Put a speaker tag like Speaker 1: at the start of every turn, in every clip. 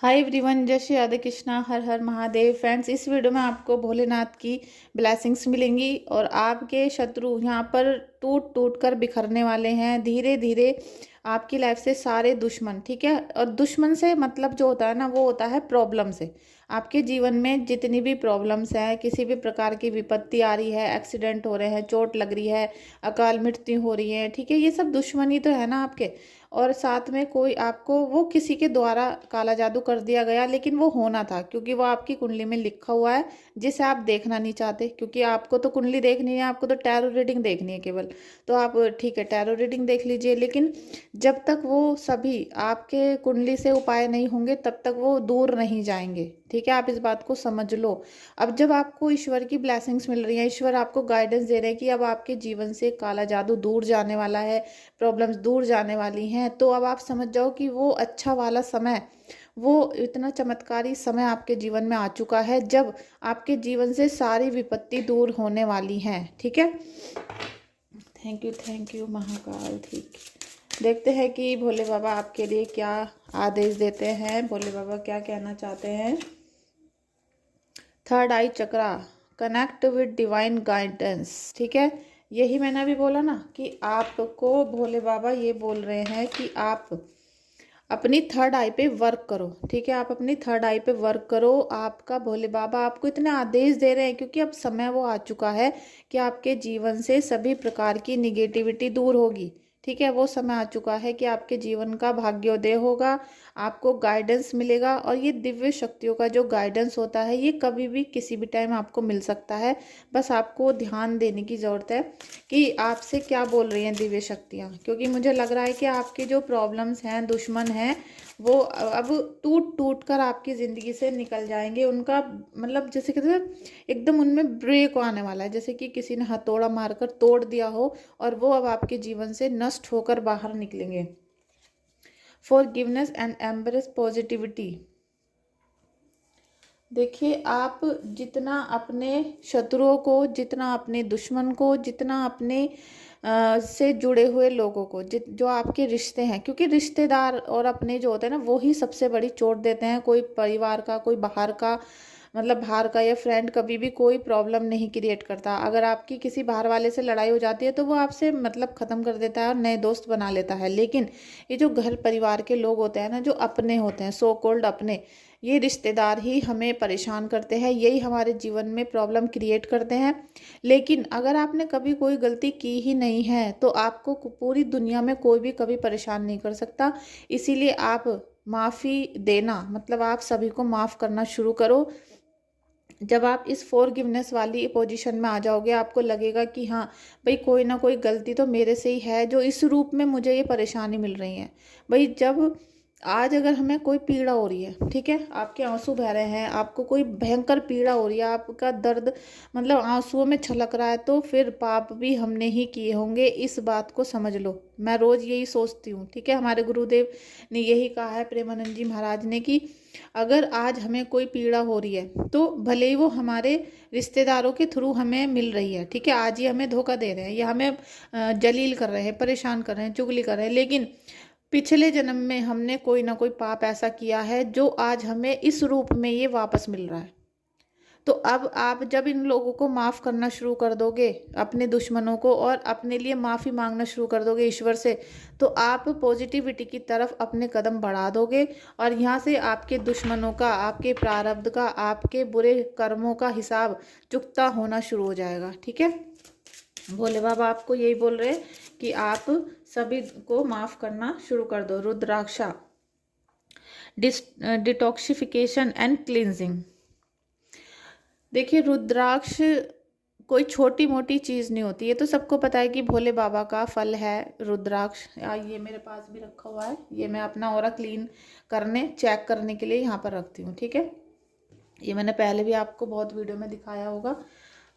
Speaker 1: Hi everyone, जय श्री राधे कृष्णा, हर हर Mahadev. Friends, इस video में आपको भोलेनाथ की ब्लेसिंग्स मिलेंगी और आपके शत्रु यहाँ पर टूट टूट कर बिखरने वाले हैं। धीरे धीरे आपकी लाइफ से सारे दुश्मन, ठीक है। और दुश्मन से मतलब जो होता है ना, वो होता है प्रॉब्लम से। आपके जीवन में जितनी भी प्रॉब्लम्स हैं, किसी भी प्रकार की विपत्ति आ रही है, एक्सीडेंट हो रहे हैं, चोट लग रही है, अकाल मृत्यु हो रही है, ठीक है, ये सब दुश्मन ही तो है ना आपके। और साथ में कोई आपको वो किसी के द्वारा काला जादू कर दिया गया, लेकिन वो होना था क्योंकि वो आपकी कुंडली में लिखा हुआ है, जिसे आप देखना नहीं चाहते। क्योंकि आपको तो कुंडली देखनी है, आपको तो टैरो रीडिंग देखनी है केवल। तो आप ठीक है, टैरो रीडिंग देख लीजिए, लेकिन जब तक वो सभी आपके कुंडली से उपाय नहीं होंगे तब तक वो दूर नहीं जाएंगे, ठीक है। आप इस बात को समझ लो। अब जब आपको ईश्वर की ब्लेसिंग्स मिल रही हैं, ईश्वर आपको गाइडेंस दे रहे हैं कि अब आपके जीवन से काला जादू दूर जाने वाला है, प्रॉब्लम्स दूर जाने वाली हैं, तो अब आप समझ जाओ कि वो अच्छा वाला समय, वो इतना चमत्कारी समय आपके जीवन में आ चुका है जब आपके जीवन से सारी विपत्ति दूर होने वाली हैं, ठीक है। Thank you Mahakal. ठीक, देखते हैं कि भोले बाबा आपके लिए क्या आदेश देते हैं, भोले बाबा क्या कहना चाहते हैं। Third I chakra, connect with divine guidance, ठीक है। यही मैंने अभी बोला ना कि आपको भोले बाबा ये बोल रहे हैं कि आप अपनी थर्ड आई पे वर्क करो, ठीक है। आप अपनी थर्ड आई पे वर्क करो। आपका भोले बाबा आपको इतने आदेश दे रहे हैं क्योंकि अब समय वो आ चुका है कि आपके जीवन से सभी प्रकार की निगेटिविटी दूर होगी, ठीक है। वो समय आ चुका है कि आपके जीवन का भाग्योदय होगा, आपको गाइडेंस मिलेगा। और ये दिव्य शक्तियों का जो गाइडेंस होता है, ये कभी भी किसी भी टाइम आपको मिल सकता है। बस आपको ध्यान देने की ज़रूरत है कि आपसे क्या बोल रही हैं दिव्य शक्तियाँ। क्योंकि मुझे लग रहा है कि आपके जो प्रॉब्लम्स हैं, दुश्मन हैं, वो अब टूट टूट कर आपकी ज़िंदगी से निकल जाएंगे। उनका मतलब जैसे कहते हैं, एकदम उनमें ब्रेक आने वाला है, जैसे कि किसी ने हथौड़ा मारकर तोड़ दिया हो और वो अब आपके जीवन से नष्ट होकर बाहर निकलेंगे। Forgiveness and embrace positivity. देखिए, आप जितना अपने शत्रुओं को, जितना अपने दुश्मन को, जितना अपने से जुड़े हुए लोगों को, जो आपके रिश्ते हैं, क्योंकि रिश्तेदार और अपने जो होते हैं ना, वो ही सबसे बड़ी चोट देते हैं। कोई परिवार का, कोई बाहर का, मतलब बाहर का या फ्रेंड कभी भी कोई प्रॉब्लम नहीं क्रिएट करता। अगर आपकी किसी बाहर वाले से लड़ाई हो जाती है तो वो आपसे मतलब ख़त्म कर देता है और नए दोस्त बना लेता है। लेकिन ये जो घर परिवार के लोग होते हैं ना, जो अपने होते हैं, सो कॉल्ड अपने, ये रिश्तेदार ही हमें परेशान करते हैं, यही हमारे जीवन में प्रॉब्लम क्रिएट करते हैं। लेकिन अगर आपने कभी कोई गलती की ही नहीं है तो आपको पूरी दुनिया में कोई भी कभी परेशान नहीं कर सकता। इसीलिए आप माफ़ी देना, मतलब आप सभी को माफ़ करना शुरू करो। जब आप इस फॉरगिवनेस वाली पोजीशन में आ जाओगे, आपको लगेगा कि हाँ भाई, कोई ना कोई गलती तो मेरे से ही है जो इस रूप में मुझे ये परेशानी मिल रही है। भाई, जब आज अगर हमें कोई पीड़ा हो रही है, ठीक है, आपके आंसू बह रहे हैं, आपको कोई भयंकर पीड़ा हो रही है, आपका दर्द मतलब आंसुओं में छलक रहा है, तो फिर पाप भी हमने ही किए होंगे, इस बात को समझ लो। मैं रोज़ यही सोचती हूँ, ठीक है। हमारे गुरुदेव ने यही कहा है, प्रेमानंद जी महाराज ने, कि अगर आज हमें कोई पीड़ा हो रही है तो भले ही वो हमारे रिश्तेदारों के थ्रू हमें मिल रही है, ठीक है, आज ही हमें धोखा दे रहे हैं या हमें जलील कर रहे हैं, परेशान कर रहे हैं, चुगली कर रहे हैं, लेकिन पिछले जन्म में हमने कोई ना कोई पाप ऐसा किया है जो आज हमें इस रूप में ये वापस मिल रहा है। तो अब आप जब इन लोगों को माफ़ करना शुरू कर दोगे, अपने दुश्मनों को, और अपने लिए माफ़ी मांगना शुरू कर दोगे ईश्वर से, तो आप पॉजिटिविटी की तरफ अपने कदम बढ़ा दोगे। और यहाँ से आपके दुश्मनों का, आपके प्रारब्ध का, आपके बुरे कर्मों का हिसाब चुकता होना शुरू हो जाएगा, ठीक है। भोले बाबा आपको यही बोल रहे हैं कि आप सभी को माफ़ करना शुरू कर दो। Rudraksha, detoxification and cleansing. देखिए, रुद्राक्ष कोई छोटी मोटी चीज़ नहीं होती, ये तो सबको पता है कि भोले बाबा का फल है रुद्राक्ष। ये मेरे पास भी रखा हुआ है, ये मैं अपना ऑरा क्लीन करने, चेक करने के लिए यहाँ पर रखती हूँ, ठीक है। ये मैंने पहले भी आपको बहुत वीडियो में दिखाया होगा।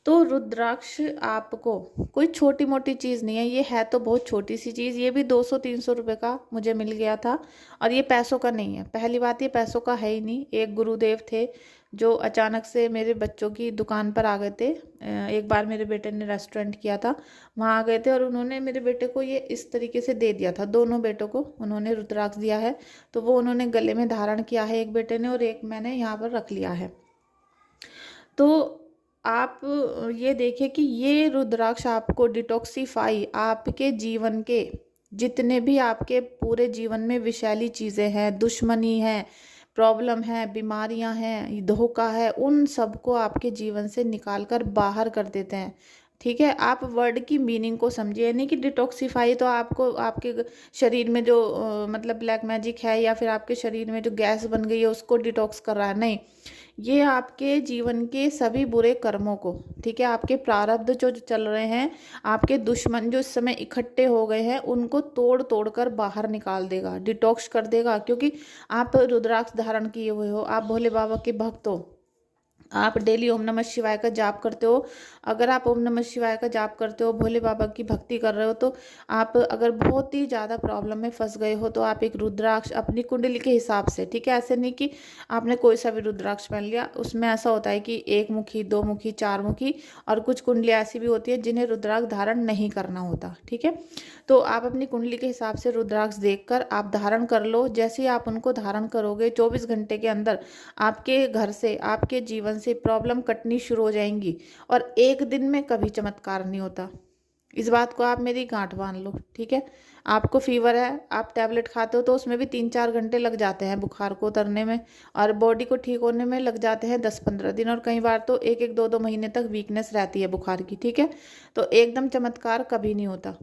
Speaker 1: तो रुद्राक्ष आपको कोई छोटी मोटी चीज़ नहीं है, ये है तो बहुत छोटी सी चीज़। ये भी 200-300 रुपये का मुझे मिल गया था, और ये पैसों का नहीं है। पहली बात, ये पैसों का है ही नहीं। एक गुरुदेव थे जो अचानक से मेरे बच्चों की दुकान पर आ गए थे। एक बार मेरे बेटे ने रेस्टोरेंट किया था, वहाँ आ गए थे, और उन्होंने मेरे बेटे को ये इस तरीके से दे दिया था। दोनों बेटों को उन्होंने रुद्राक्ष दिया है, तो वो उन्होंने गले में धारण किया है एक बेटे ने, और एक मैंने यहाँ पर रख लिया है। तो आप ये देखें कि ये रुद्राक्ष आपको डिटॉक्सिफाई, आपके जीवन के जितने भी आपके पूरे जीवन में विषैली चीज़ें हैं, दुश्मनी है, प्रॉब्लम है, बीमारियां हैं, धोखा है, उन सबको आपके जीवन से निकाल कर बाहर कर देते हैं। ठीक है, आप वर्ड की मीनिंग को समझिए, नहीं कि डिटॉक्सिफाई तो आपको आपके शरीर में जो मतलब ब्लैक मैजिक है, या फिर आपके शरीर में जो गैस बन गई है उसको डिटॉक्स कर रहा है, नहीं। ये आपके जीवन के सभी बुरे कर्मों को, ठीक है, आपके प्रारब्ध जो चल रहे हैं, आपके दुश्मन जो इस समय इकट्ठे हो गए हैं, उनको तोड़ तोड़ कर बाहर निकाल देगा, डिटॉक्स कर देगा। क्योंकि आप रुद्राक्ष धारण किए हुए हो, आप भोले बाबा के भक्त हो, आप डेली ओम नमः शिवाय का जाप करते हो। अगर आप ओम नमः शिवाय का जाप करते हो, भोले बाबा की भक्ति कर रहे हो, तो आप अगर बहुत ही ज़्यादा प्रॉब्लम में फंस गए हो, तो आप एक रुद्राक्ष अपनी कुंडली के हिसाब से, ठीक है, ऐसे नहीं कि आपने कोई सा भी रुद्राक्ष पहन लिया। उसमें ऐसा होता है कि 1 मुखी, 2 मुखी, 4 मुखी, और कुछ कुंडलियाँ ऐसी भी होती है जिन्हें रुद्राक्ष धारण नहीं करना होता। ठीक है, तो आप अपनी कुंडली के हिसाब से रुद्राक्ष देखकर आप धारण कर लो। जैसे ही आप उनको धारण करोगे, 24 घंटे के अंदर आपके घर से, आपके जीवन से प्रॉब्लम कटनी शुरू हो जाएंगी। और एक दिन में कभी चमत्कार नहीं होता, इस बात को आप मेरी गांठ बांध लो। ठीक है, आपको फीवर है, आप टैबलेट खाते हो, तो उसमें भी 3-4 घंटे लग जाते हैं बुखार को उतरने में, और बॉडी को ठीक होने में लग जाते हैं 10-15 दिन, और कई बार तो 1-1, 2-2 महीने तक वीकनेस रहती है बुखार की। ठीक है, तो एकदम चमत्कार कभी नहीं होता।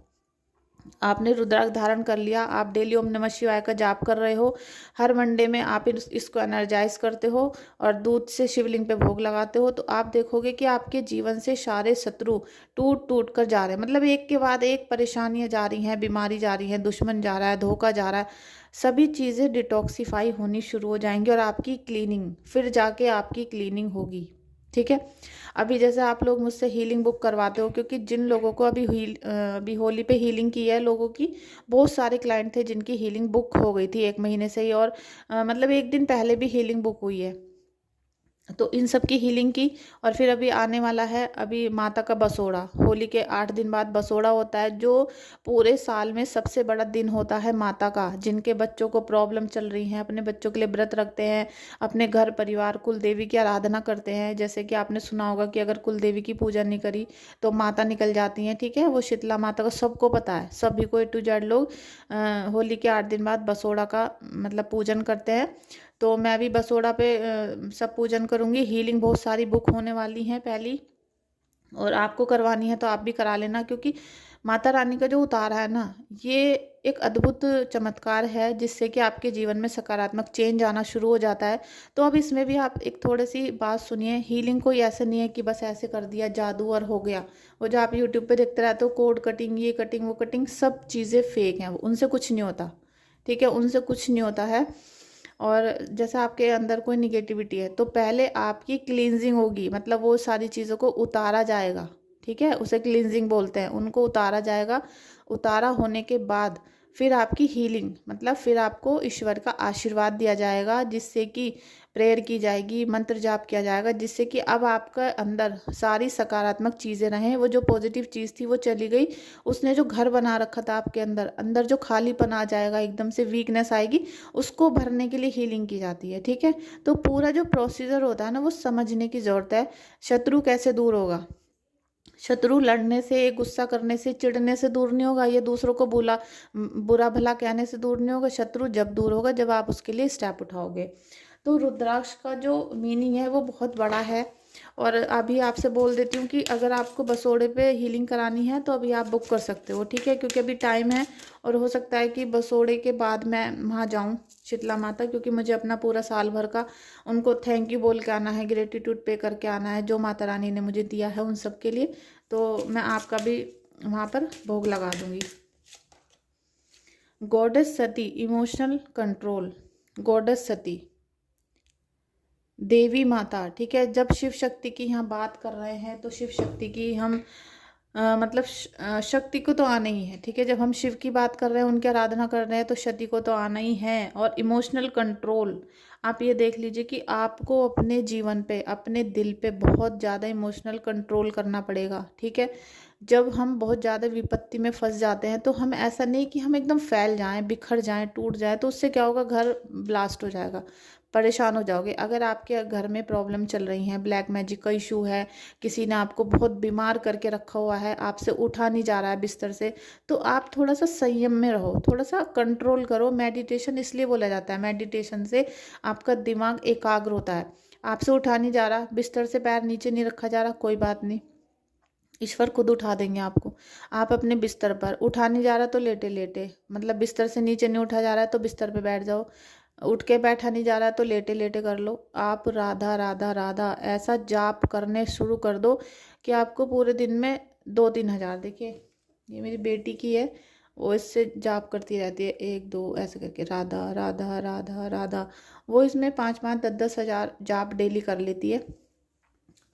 Speaker 1: आपने रुद्राक्ष धारण कर लिया, आप डेली ओम नमः शिवाय का जाप कर रहे हो, हर मंडे में आप इसको एनर्जाइज करते हो और दूध से शिवलिंग पे भोग लगाते हो, तो आप देखोगे कि आपके जीवन से सारे शत्रु टूट टूट कर जा रहे हैं। मतलब एक के बाद एक परेशानियां जा रही हैं, बीमारी जा रही है, दुश्मन जा रहा है, धोखा जा रहा है, सभी चीज़ें डिटॉक्सिफाई होनी शुरू हो जाएंगी, और आपकी क्लीनिंग, फिर जाके आपकी क्लीनिंग होगी। ठीक है, अभी जैसे आप लोग मुझसे हीलिंग बुक करवाते हो, क्योंकि जिन लोगों को अभी होली पे हीलिंग की है लोगों की, बहुत सारे क्लाइंट थे जिनकी हीलिंग बुक हो गई थी 1 महीने से ही, और मतलब 1 दिन पहले भी हीलिंग बुक हुई है। तो इन सब की हीलिंग की, और फिर अभी आने वाला है अभी माता का बसोड़ा। होली के 8 दिन बाद बसोड़ा होता है, जो पूरे साल में सबसे बड़ा दिन होता है माता का। जिनके बच्चों को प्रॉब्लम चल रही है, अपने बच्चों के लिए व्रत रखते हैं, अपने घर परिवार कुल देवी की आराधना करते हैं। जैसे कि आपने सुना होगा कि अगर कुल देवी की पूजा नहीं करी तो माता निकल जाती हैं। ठीक है, वो शीतला माता का सबको पता है, सभी को A to Z लोग होली के 8 दिन बाद बसोड़ा का मतलब पूजन करते हैं। तो मैं भी बसोड़ा पे सब पूजन करूँगी। हीलिंग बहुत सारी बुक होने वाली हैं पहली, और आपको करवानी है तो आप भी करा लेना, क्योंकि माता रानी का जो उतारा है ना, ये एक अद्भुत चमत्कार है, जिससे कि आपके जीवन में सकारात्मक चेंज आना शुरू हो जाता है। तो अब इसमें भी आप एक थोड़ी सी बात सुनिए, हीलिंग कोई ऐसे नहीं है कि बस ऐसे कर दिया जादू और हो गया। वो जो आप यूट्यूब पे देखते रहते हो, कोड कटिंग, ये कटिंग, वो कटिंग, सब चीज़ें फेक हैं, उनसे कुछ नहीं होता। ठीक है, उनसे कुछ नहीं होता है। और जैसा आपके अंदर कोई निगेटिविटी है, तो पहले आपकी क्लींजिंग होगी, मतलब वो सारी चीज़ों को उतारा जाएगा। ठीक है, उसे क्लींजिंग बोलते हैं, उनको उतारा जाएगा। उतारा होने के बाद फिर आपकी हीलिंग, मतलब फिर आपको ईश्वर का आशीर्वाद दिया जाएगा, जिससे कि प्रेयर की जाएगी, मंत्र जाप किया जाएगा, जिससे कि अब आपका अंदर सारी सकारात्मक चीज़ें रहें। वो जो पॉजिटिव चीज़ थी वो चली गई, उसने जो घर बना रखा था आपके अंदर, अंदर जो खालीपन आ जाएगा, एकदम से वीकनेस आएगी, उसको भरने के लिए हीलिंग की जाती है। ठीक है, तो पूरा जो प्रोसीजर होता है ना, वो समझने की ज़रूरत है। शत्रु कैसे दूर होगा? शत्रु लड़ने से, गुस्सा करने से, चिढ़ने से दूर नहीं होगा, ये दूसरों को बुरा भला कहने से दूर नहीं होगा। शत्रु जब दूर होगा जब आप उसके लिए स्टेप उठाओगे। तो रुद्राक्ष का जो मीनिंग है वो बहुत बड़ा है। और अभी आपसे बोल देती हूँ कि अगर आपको बसोड़े पे हीलिंग करानी है तो अभी आप बुक कर सकते हो। ठीक है, क्योंकि अभी टाइम है, और हो सकता है कि बसोड़े के बाद मैं वहाँ जाऊँ शीतला माता, क्योंकि मुझे अपना पूरा साल भर का उनको थैंक यू बोल के आना है, ग्रेटिट्यूड पे करके आना है, जो माता रानी ने मुझे दिया है उन सब के लिए। तो मैं आपका भी वहाँ पर भोग लगा दूँगी। गॉडेस सती, इमोशनल कंट्रोल। गॉडेस सती, देवी माता, ठीक है। जब शिव शक्ति की यहाँ बात कर रहे हैं तो शिव शक्ति की हम मतलब शक्ति को तो आना ही है, ठीक है। जब हम शिव की बात कर रहे हैं, उनकी आराधना कर रहे हैं, तो शक्ति को तो आना ही है। और इमोशनल कंट्रोल, आप ये देख लीजिए कि आपको अपने जीवन पे, अपने दिल पे बहुत ज़्यादा इमोशनल कंट्रोल करना पड़ेगा, ठीक है। जब हम बहुत ज़्यादा विपत्ति में फंस जाते हैं तो हम, ऐसा नहीं कि हम एकदम फैल जाएं, बिखर जाएं, टूट जाएं, तो उससे क्या होगा, घर ब्लास्ट हो जाएगा, परेशान हो जाओगे। अगर आपके घर में प्रॉब्लम चल रही है, ब्लैक मैजिक का इशू है, किसी ने आपको बहुत बीमार करके रखा हुआ है, आपसे उठा नहीं जा रहा है बिस्तर से, तो आप थोड़ा सा संयम में रहो, थोड़ा सा कंट्रोल करो। मेडिटेशन इसलिए बोला जाता है, मेडिटेशन से आपका दिमाग एकाग्र होता है। आपसे उठा नहीं जा रहा, बिस्तर से पैर नीचे नहीं रखा जा रहा, कोई बात नहीं, ईश्वर खुद उठा देंगे आपको। आप अपने बिस्तर पर, उठा नहीं जा रहा तो लेटे लेटे, मतलब बिस्तर से नीचे नहीं उठा जा रहा है तो बिस्तर पे बैठ जाओ, उठ के बैठा नहीं जा रहा है तो लेटे लेटे कर लो। आप राधा राधा राधा ऐसा जाप करने शुरू कर दो कि आपको पूरे दिन में 2-3 हज़ार, देखिए ये मेरी बेटी की है, वो इससे जाप करती रहती है, 1-2 ऐसे करके, राधा राधा राधा राधा। वो इसमें 5-5 10-10 हज़ार जाप डेली कर लेती है।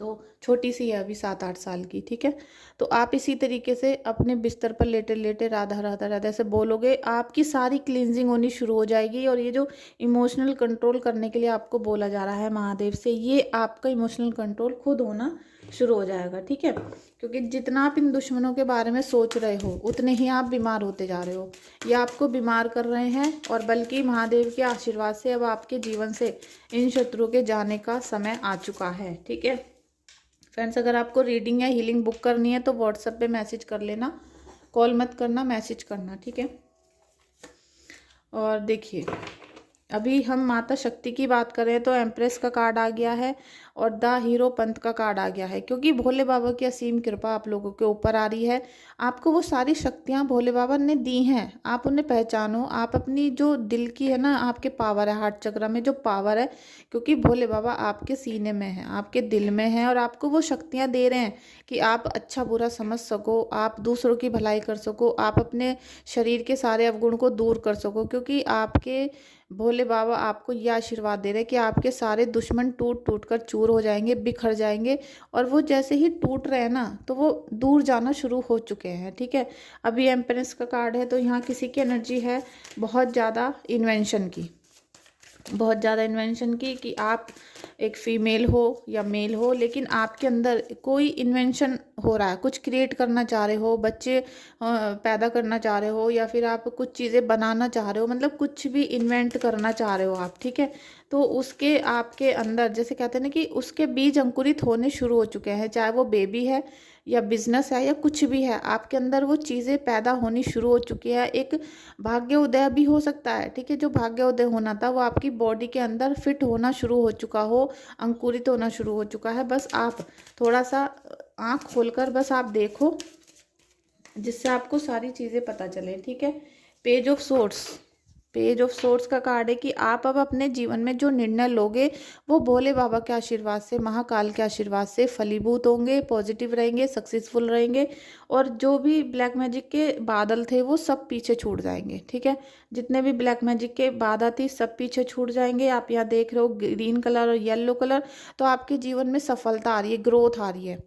Speaker 1: तो छोटी सी है अभी, 7-8 साल की, ठीक है। तो आप इसी तरीके से अपने बिस्तर पर लेटे लेटे राधा राधा राधा ऐसे बोलोगे, आपकी सारी क्लींजिंग होनी शुरू हो जाएगी। और ये जो इमोशनल कंट्रोल करने के लिए आपको बोला जा रहा है महादेव से, ये आपका इमोशनल कंट्रोल खुद होना शुरू हो जाएगा, ठीक है। क्योंकि जितना आप इन दुश्मनों के बारे में सोच रहे हो, उतने ही आप बीमार होते जा रहे हो। ये आपको बीमार कर रहे हैं, और बल्कि महादेव के आशीर्वाद से अब आपके जीवन से इन शत्रुओं के जाने का समय आ चुका है, ठीक है। फ्रेंड्स, अगर आपको रीडिंग या हीलिंग बुक करनी है तो व्हाट्सएप पे मैसेज कर लेना, कॉल मत करना, मैसेज करना, ठीक है। और देखिए, अभी हम माता शक्ति की बात करें तो एम्प्रेस का कार्ड आ गया है और द हीरो पंथ का कार्ड आ गया है, क्योंकि भोले बाबा की असीम कृपा आप लोगों के ऊपर आ रही है। आपको वो सारी शक्तियाँ भोले बाबा ने दी हैं, आप उन्हें पहचानो। आप अपनी जो दिल की है ना, आपके पावर है, हार्ट चक्र में जो पावर है, क्योंकि भोले बाबा आपके सीने में है, आपके दिल में है, और आपको वो शक्तियाँ दे रहे हैं कि आप अच्छा बुरा समझ सको, आप दूसरों की भलाई कर सको, आप अपने शरीर के सारे अवगुण को दूर कर सको। क्योंकि आपके भोले बाबा आपको यह आशीर्वाद दे रहे हैं कि आपके सारे दुश्मन टूट टूट कर चूर हो जाएंगे, बिखर जाएंगे। और वो जैसे ही टूट रहे हैं ना, तो वो दूर जाना शुरू हो चुके हैं, ठीक है। अभी एम्प्रेस का कार्ड है, तो यहाँ किसी की एनर्जी है बहुत ज़्यादा इन्वेंशन की, बहुत ज़्यादा इन्वेंशन की, कि आप एक फीमेल हो या मेल हो, लेकिन आपके अंदर कोई इन्वेंशन हो रहा है, कुछ क्रिएट करना चाह रहे हो, बच्चे पैदा करना चाह रहे हो, या फिर आप कुछ चीज़ें बनाना चाह रहे हो, मतलब कुछ भी इन्वेंट करना चाह रहे हो आप, ठीक है। तो उसके आपके अंदर, जैसे कहते हैं ना कि उसके बीज अंकुरित होने शुरू हो चुके हैं, चाहे वो बेबी है या बिजनेस है या कुछ भी है, आपके अंदर वो चीज़ें पैदा होनी शुरू हो चुकी है। एक भाग्य उदय भी हो सकता है, ठीक है। जो भाग्य उदय होना था वो आपकी बॉडी के अंदर फिट होना शुरू हो चुका हो, अंकुरित होना शुरू हो चुका है। बस आप थोड़ा सा आँख खोलकर बस आप देखो, जिससे आपको सारी चीज़ें पता चले, ठीक है। Page of sorts, page of sorts का कार्ड है कि आप अब अपने जीवन में जो निर्णय लोगे वो भोले बाबा के आशीर्वाद से, महाकाल के आशीर्वाद से फलीभूत होंगे, पॉजिटिव रहेंगे, सक्सेसफुल रहेंगे। और जो भी ब्लैक मैजिक के बादल थे वो सब पीछे छूट जाएंगे, ठीक है। जितने भी ब्लैक मैजिक के बाधा थी सब पीछे छूट जाएंगे। आप यहाँ देख रहे हो ग्रीन कलर और येलो कलर, तो आपके जीवन में सफलता आ रही है, ग्रोथ आ रही है।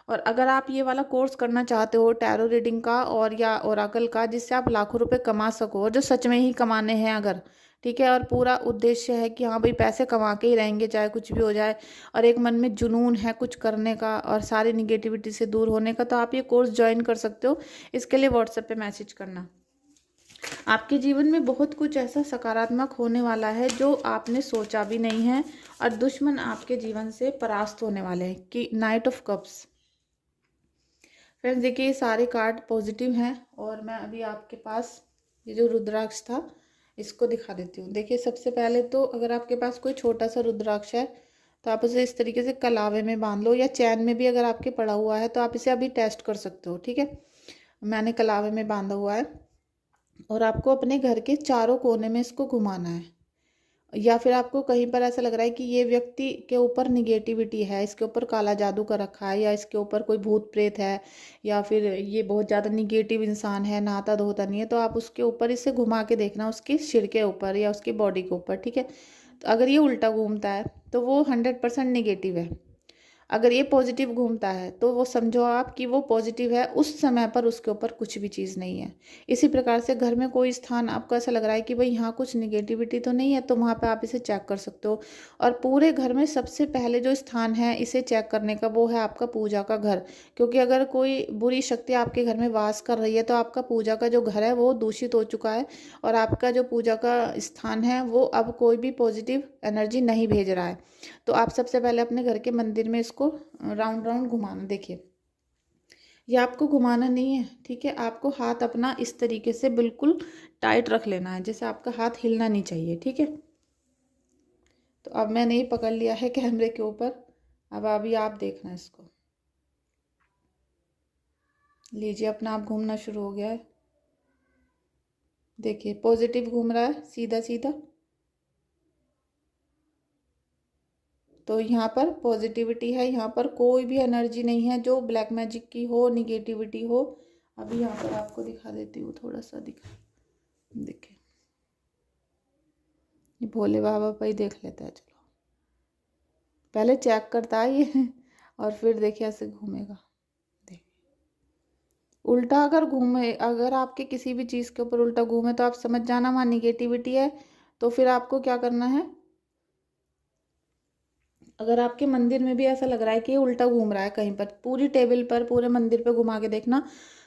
Speaker 1: और अगर आप ये वाला कोर्स करना चाहते हो, टैरो रीडिंग का और या ओराकल का, जिससे आप लाखों रुपए कमा सको, और जो सच में ही कमाने हैं अगर, ठीक है, और पूरा उद्देश्य है कि हाँ भाई पैसे कमा के ही रहेंगे चाहे कुछ भी हो जाए, और एक मन में जुनून है कुछ करने का और सारी निगेटिविटी से दूर होने का, तो आप ये कोर्स ज्वाइन कर सकते हो। इसके लिए व्हाट्सएप पे मैसेज करना। आपके जीवन में बहुत कुछ ऐसा सकारात्मक होने वाला है जो आपने सोचा भी नहीं है, और दुश्मन आपके जीवन से परास्त होने वाले हैं। कि नाइट ऑफ कप्स, फ्रेंड्स देखिए ये सारे कार्ड पॉजिटिव हैं, और मैं अभी आपके पास ये जो रुद्राक्ष था इसको दिखा देती हूँ। देखिए सबसे पहले तो अगर आपके पास कोई छोटा सा रुद्राक्ष है तो आप उसे इस तरीके से कलावे में बांध लो, या चैन में भी अगर आपके पड़ा हुआ है तो आप इसे अभी टेस्ट कर सकते हो, ठीक है। मैंने कलावे में बांधा हुआ है, और आपको अपने घर के चारों कोने में इसको घुमाना है। या फिर आपको कहीं पर ऐसा लग रहा है कि ये व्यक्ति के ऊपर निगेटिविटी है, इसके ऊपर काला जादू का रखा है, या इसके ऊपर कोई भूत प्रेत है, या फिर ये बहुत ज़्यादा निगेटिव इंसान है, नहाता धोता नहीं है, तो आप उसके ऊपर इसे घुमा के देखना, उसके सिर के ऊपर या उसकी बॉडी के ऊपर, ठीक है। तो अगर ये उल्टा घूमता है तो वो 100% निगेटिव है। अगर ये पॉजिटिव घूमता है तो वो समझो आप कि वो पॉजिटिव है, उस समय पर उसके ऊपर कुछ भी चीज़ नहीं है। इसी प्रकार से घर में कोई स्थान आपको ऐसा लग रहा है कि भाई यहाँ कुछ निगेटिविटी तो नहीं है, तो वहाँ पे आप इसे चेक कर सकते हो। और पूरे घर में सबसे पहले जो स्थान है इसे चेक करने का, वो है आपका पूजा का घर। क्योंकि अगर कोई बुरी शक्ति आपके घर में वास कर रही है तो आपका पूजा का जो घर है वो दूषित हो चुका है, और आपका जो पूजा का स्थान है वो अब कोई भी पॉजिटिव एनर्जी नहीं भेज रहा है। तो आप सबसे पहले अपने घर के मंदिर में इसको राउंड राउंड घुमाना। देखिए, ये आपको घुमाना नहीं है, ठीक है। आपको हाथ अपना इस तरीके से बिल्कुल टाइट रख लेना है, जैसे आपका हाथ हिलना नहीं चाहिए, ठीक है। तो अब मैंने ये पकड़ लिया है कैमरे के ऊपर। अब अभी आप देखना इसको। लीजिए, अपना आप घूमना शुरू हो गया है। देखिए, पॉजिटिव घूम रहा है सीधा सीधा। तो यहाँ पर पॉजिटिविटी है, यहाँ पर कोई भी एनर्जी नहीं है जो ब्लैक मैजिक की हो, निगेटिविटी हो। अभी यहाँ पर आपको दिखा देती हूँ, थोड़ा सा देखिए, ये भोले बाबा पर ही देख लेता है। चलो, पहले चेक करता है ये और फिर देखिए ऐसे घूमेगा। देखिए, उल्टा अगर घूमे, अगर आपके किसी भी चीज़ के ऊपर उल्टा घूमे तो आप समझ जाना वहाँ निगेटिविटी है। तो फिर आपको क्या करना है, अगर आपके मंदिर में भी ऐसा लग रहा है कि ये उल्टा घूम रहा है कहीं पर, पूरी टेबल पर, पूरे मंदिर पे घुमा के देखना।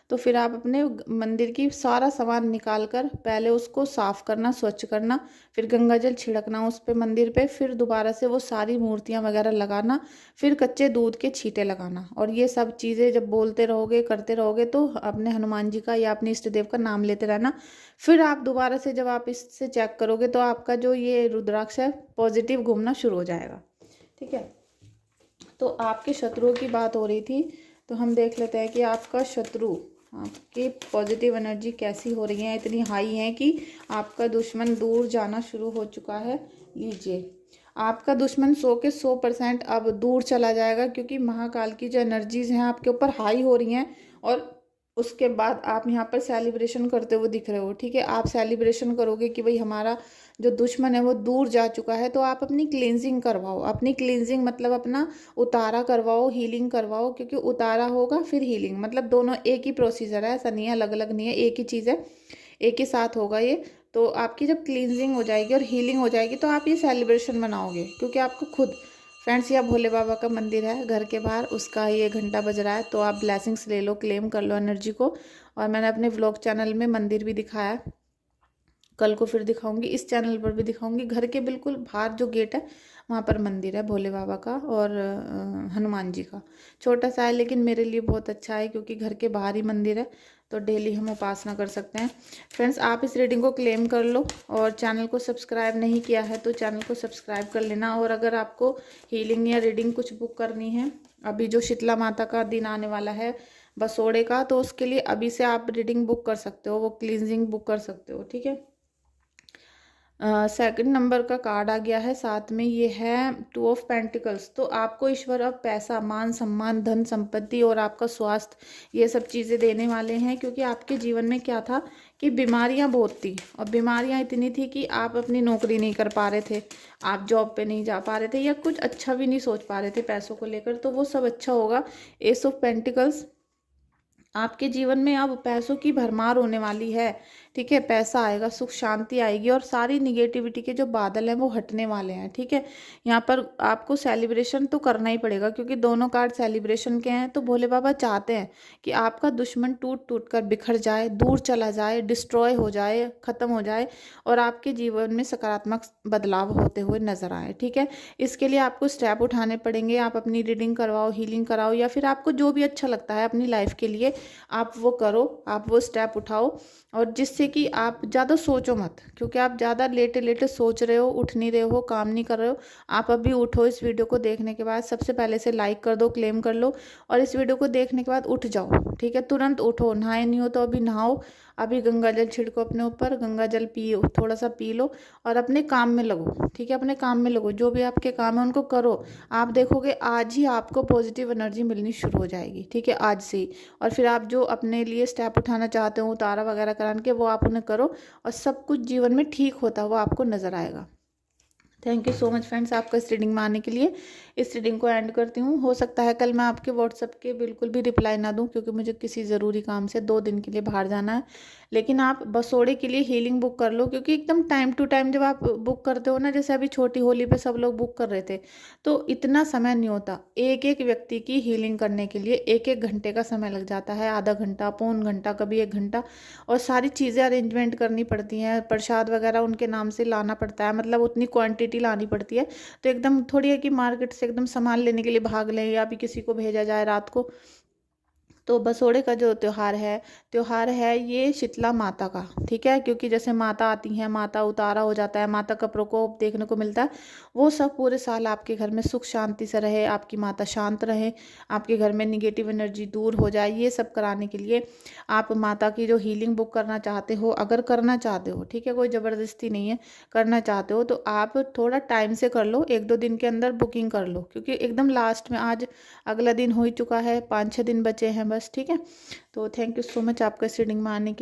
Speaker 1: तो फिर आप अपने मंदिर की सारा सामान निकाल कर पहले उसको साफ करना, स्वच्छ करना, फिर गंगा जल छिड़कना उस पे मंदिर पे, फिर दोबारा से वो सारी मूर्तियां वगैरह लगाना, फिर कच्चे दूध के छींटे लगाना। और ये सब चीज़ें जब बोलते रहोगे, करते रहोगे, तो अपने हनुमान जी का या अपने इष्ट देव का नाम लेते रहना। फिर आप दोबारा से जब आप इससे चेक करोगे तो आपका जो ये रुद्राक्ष है पॉजिटिव घूमना शुरू हो जाएगा, ठीक है। तो आपके शत्रुओं की बात हो रही थी, तो हम देख लेते हैं कि आपका शत्रु, आपकी पॉजिटिव एनर्जी कैसी हो रही है। इतनी हाई है कि आपका दुश्मन दूर जाना शुरू हो चुका है। लीजिए, आपका दुश्मन 100 के 100% अब दूर चला जाएगा, क्योंकि महाकाल की जो एनर्जीज हैं आपके ऊपर हाई हो रही हैं। और उसके बाद आप यहाँ पर सेलिब्रेशन करते हुए दिख रहे हो, ठीक है। आप सेलिब्रेशन करोगे कि भाई हमारा जो दुश्मन है वो दूर जा चुका है। तो आप अपनी क्लींजिंग करवाओ, अपनी क्लींजिंग मतलब अपना उतारा करवाओ, हीलिंग करवाओ, क्योंकि उतारा होगा फिर हीलिंग, मतलब दोनों एक ही प्रोसीजर है, ऐसा नहीं है, अलग अलग नहीं है, एक ही चीज़ है, एक ही साथ होगा ये। तो आपकी जब क्लींजिंग हो जाएगी और हीलिंग हो जाएगी तो आप ये सेलिब्रेशन मनाओगे, क्योंकि आपको खुद, फ्रेंड्स, यह भोले बाबा का मंदिर है घर के बाहर, उसका ये घंटा बज रहा है। तो आप ब्लेसिंग्स ले लो, क्लेम कर लो एनर्जी को। और मैंने अपने व्लॉग चैनल में मंदिर भी दिखाया, कल को फिर दिखाऊंगी, इस चैनल पर भी दिखाऊंगी। घर के बिल्कुल बाहर जो गेट है वहाँ पर मंदिर है भोले बाबा का और हनुमान जी का। छोटा सा है लेकिन मेरे लिए बहुत अच्छा है, क्योंकि घर के बाहर ही मंदिर है, तो डेली हम उपासना कर सकते हैं। फ्रेंड्स, आप इस रीडिंग को क्लेम कर लो, और चैनल को सब्सक्राइब नहीं किया है तो चैनल को सब्सक्राइब कर लेना। और अगर आपको हीलिंग या रीडिंग कुछ बुक करनी है, अभी जो शीतला माता का दिन आने वाला है बसोड़े का, तो उसके लिए अभी से आप रीडिंग बुक कर सकते हो, वो क्लींजिंग बुक कर सकते हो, ठीक है। सेकंड नंबर का कार्ड आ गया है साथ में, ये है 2 ऑफ पेंटिकल्स। तो आपको ईश्वर अब पैसा, मान सम्मान, धन संपत्ति और आपका स्वास्थ्य, ये सब चीज़ें देने वाले हैं। क्योंकि आपके जीवन में क्या था कि बीमारियां बहुत थी, और बीमारियां इतनी थी कि आप अपनी नौकरी नहीं कर पा रहे थे, आप जॉब पे नहीं जा पा रहे थे, या कुछ अच्छा भी नहीं सोच पा रहे थे पैसों को लेकर। तो वो सब अच्छा होगा। एस ऑफ पेंटिकल्स, आपके जीवन में अब पैसों की भरमार होने वाली है, ठीक है। पैसा आएगा, सुख शांति आएगी, और सारी निगेटिविटी के जो बादल हैं वो हटने वाले हैं, ठीक है। यहाँ पर आपको सेलिब्रेशन तो करना ही पड़ेगा, क्योंकि दोनों कार्ड सेलिब्रेशन के हैं। तो भोले बाबा चाहते हैं कि आपका दुश्मन टूट टूट कर बिखर जाए, दूर चला जाए, डिस्ट्रॉय हो जाए, ख़त्म हो जाए, और आपके जीवन में सकारात्मक बदलाव होते हुए नजर आए, ठीक है। इसके लिए आपको स्टेप उठाने पड़ेंगे। आप अपनी रीडिंग करवाओ, हीलिंग कराओ, या फिर आपको जो भी अच्छा लगता है अपनी लाइफ के लिए आप वो करो, आप वो स्टेप उठाओ। और जिससे कि आप ज़्यादा सोचो मत, क्योंकि आप ज़्यादा लेटे लेटे सोच रहे हो, उठ नहीं रहे हो, काम नहीं कर रहे हो। आप अभी उठो, इस वीडियो को देखने के बाद सबसे पहले से लाइक कर दो, क्लेम कर लो, और इस वीडियो को देखने के बाद उठ जाओ, ठीक है। तुरंत उठो, नहाए नहीं हो तो अभी नहाओ, अभी गंगा जल छिड़को अपने ऊपर, गंगा जल पियो, थोड़ा सा पी लो, और अपने काम में लगो, ठीक है। अपने काम में लगो, जो भी आपके काम है उनको करो। आप देखोगे आज ही आपको पॉजिटिव एनर्जी मिलनी शुरू हो जाएगी, ठीक है, आज से ही। और फिर आप जो अपने लिए स्टेप उठाना चाहते हो, उतारा वगैरह कराने के, वो आप उन्हें करो, और सब कुछ जीवन में ठीक होता हुआ आपको नजर आएगा। Thank you so much friends, आपका इस रीडिंग में आने के लिए। इस रीडिंग को एंड करती हूँ। हो सकता है कल मैं आपके व्हाट्सएप के बिल्कुल भी रिप्लाई ना दूँ, क्योंकि मुझे किसी ज़रूरी काम से 2 दिन के लिए बाहर जाना है। लेकिन आप बसोड़े के लिए हीलिंग बुक कर लो, क्योंकि एकदम टाइम टू टाइम जब आप बुक करते हो ना, जैसे अभी छोटी होली पे सब लोग बुक कर रहे थे, तो इतना समय नहीं होता। एक एक व्यक्ति की हीलिंग करने के लिए 1-1 घंटे का समय लग जाता है, आधा घंटा, पौन घंटा, कभी 1 घंटा। और सारी चीज़ें अरेंजमेंट करनी पड़ती हैं, प्रसाद वगैरह उनके नाम से लाना पड़ता है, मतलब उतनी क्वांटिटी लानी पड़ती है। तो एकदम थोड़ी है कि मार्केट से एकदम सामान लेने के लिए भाग लें या भी किसी को भेजा जाए रात को। तो बसोड़े का जो त्योहार है ये शीतला माता का, ठीक है। क्योंकि जैसे माता आती हैं, माता उतारा हो जाता है, माता का प्रकोप देखने को मिलता है। वो सब पूरे साल आपके घर में सुख शांति से रहे, आपकी माता शांत रहे, आपके घर में निगेटिव एनर्जी दूर हो जाए, ये सब कराने के लिए आप माता की जो हीलिंग बुक करना चाहते हो, अगर करना चाहते हो, ठीक है, कोई ज़बरदस्ती नहीं है, करना चाहते हो तो आप थोड़ा टाइम से कर लो, 1-2 दिन के अंदर बुकिंग कर लो। क्योंकि एकदम लास्ट में आज अगला दिन हो ही चुका है, 5-6 दिन बचे हैं बस, ठीक है। तो थैंक यू सो मच आपका इस रीडिंग में आने के